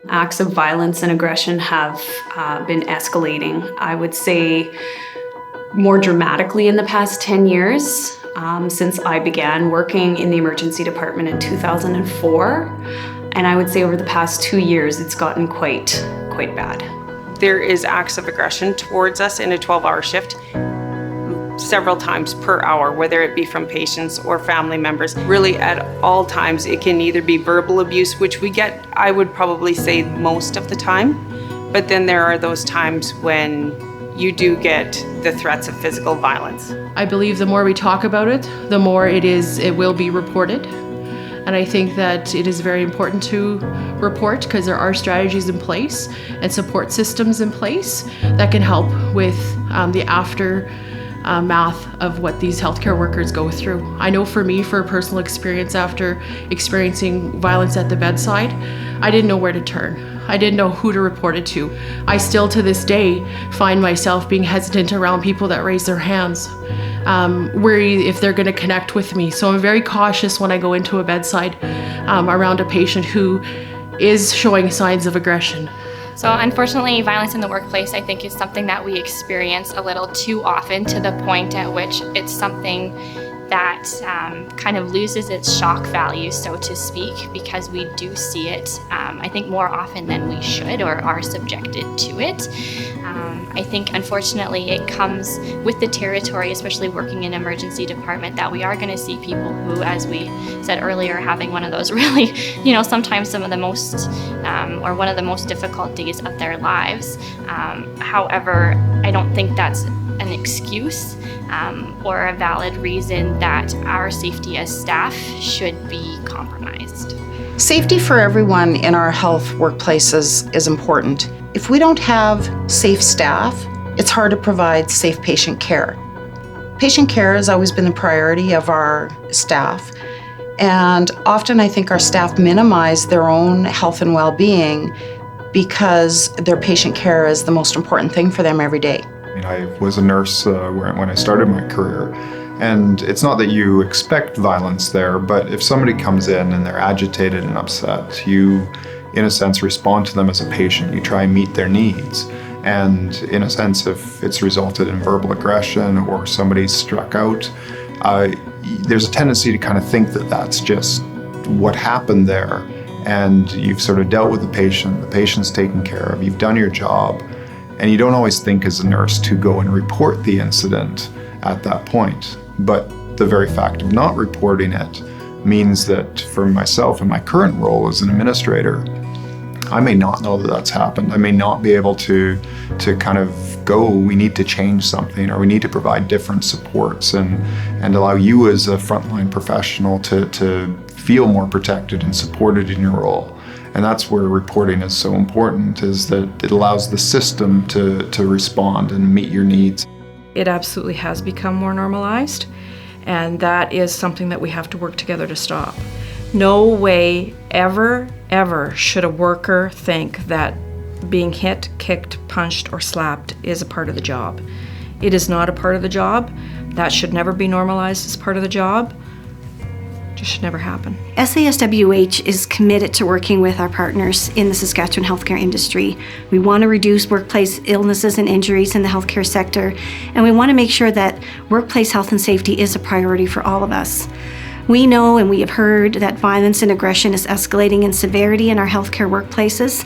Acts of violence and aggression have been escalating, I would say, more dramatically in the past 10 years, since I began working in the emergency department in 2004. And I would say over the past 2 years, it's gotten quite bad. There is acts of aggression towards us in a 12-hour shift several times per hour, whether it be from patients or family members. Really at all times, it can either be verbal abuse, which we get, I would probably say most of the time, but then there are those times when you do get the threats of physical violence. I believe the more we talk about it, the more it will be reported. And I think that it is very important to report because there are strategies in place and support systems in place that can help with the aftermath of what these healthcare workers go through. I know for me, for personal experience, after experiencing violence at the bedside, I didn't know where to turn. I didn't know who to report it to. I still to this day find myself being hesitant around people that raise their hands, worried if they're going to connect with me. So I'm very cautious when I go into a bedside around a patient who is showing signs of aggression. So unfortunately, violence in the workplace, I think, is something that we experience a little too often, to the point at which it's something that kind of loses its shock value, so to speak, because we do see it, I think, more often than we should or are subjected to it. I think, unfortunately, it comes with the territory, especially working in an emergency department, that we are going to see people who, as we said earlier, are having one of those really, sometimes some of the most, or one of the most difficult days of their lives. However, I don't think that's an excuse or a valid reason that our safety as staff should be compromised. Safety for everyone in our health workplaces is important. If we don't have safe staff, it's hard to provide safe patient care. Patient care has always been the priority of our staff, and often I think our staff minimize their own health and well-being because their patient care is the most important thing for them every day. I was a nurse when I started my career, and it's not that you expect violence there, but if somebody comes in and they're agitated and upset, you, in a sense, respond to them as a patient. You try and meet their needs. And in a sense, if it's resulted in verbal aggression or somebody's struck out, there's a tendency to kind of think that that's just what happened there. And you've sort of dealt with the patient's taken care of, you've done your job. And you don't always think as a nurse to go and report the incident at that point. But the very fact of not reporting it means that for myself in my current role as an administrator, I may not know that that's happened. I may not be able to kind of go, we need to change something, or we need to provide different supports and allow you as a frontline professional to feel more protected and supported in your role. And that's where reporting is so important, is that it allows the system to respond and meet your needs. It absolutely has become more normalized, and that is something that we have to work together to stop. No way ever should a worker think that being hit, kicked, punched, or slapped is a part of the job. It is not a part of the job. That should never be normalized as part of the job. Should never happen. SASWH is committed to working with our partners in the Saskatchewan healthcare industry. We want to reduce workplace illnesses and injuries in the healthcare sector, and we want to make sure that workplace health and safety is a priority for all of us. We know and we have heard that violence and aggression is escalating in severity in our healthcare workplaces,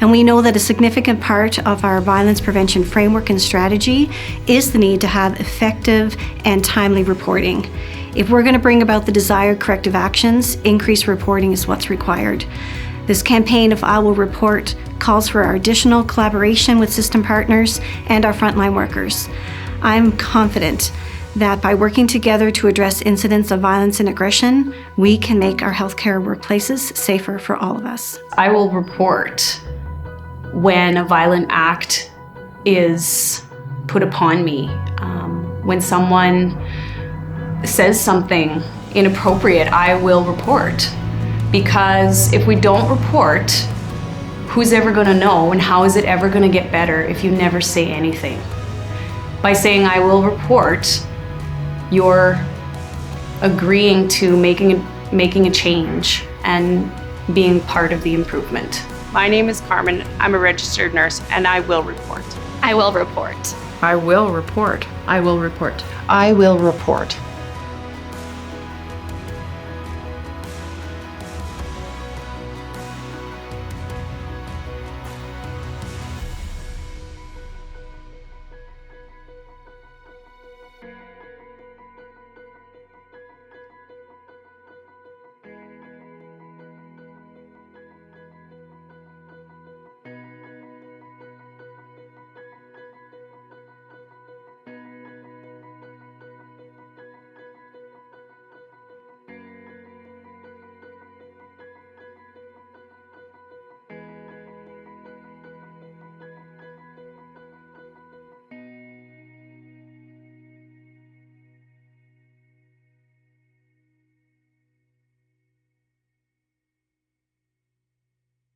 and we know that a significant part of our violence prevention framework and strategy is the need to have effective and timely reporting. If we're going to bring about the desired corrective actions, increased reporting is what's required. This campaign of I Will Report calls for our additional collaboration with system partners and our frontline workers. I'm confident that by working together to address incidents of violence and aggression, we can make our healthcare workplaces safer for all of us. I will report when a violent act is put upon me, when someone says something inappropriate, I will report. Because if we don't report, who's ever going to know, and how is it ever going to get better if you never say anything? By saying I will report, you're agreeing to making a change and being part of the improvement. My name is Carmen. I'm a registered nurse, and I will report. I will report. I will report. I will report. I will report.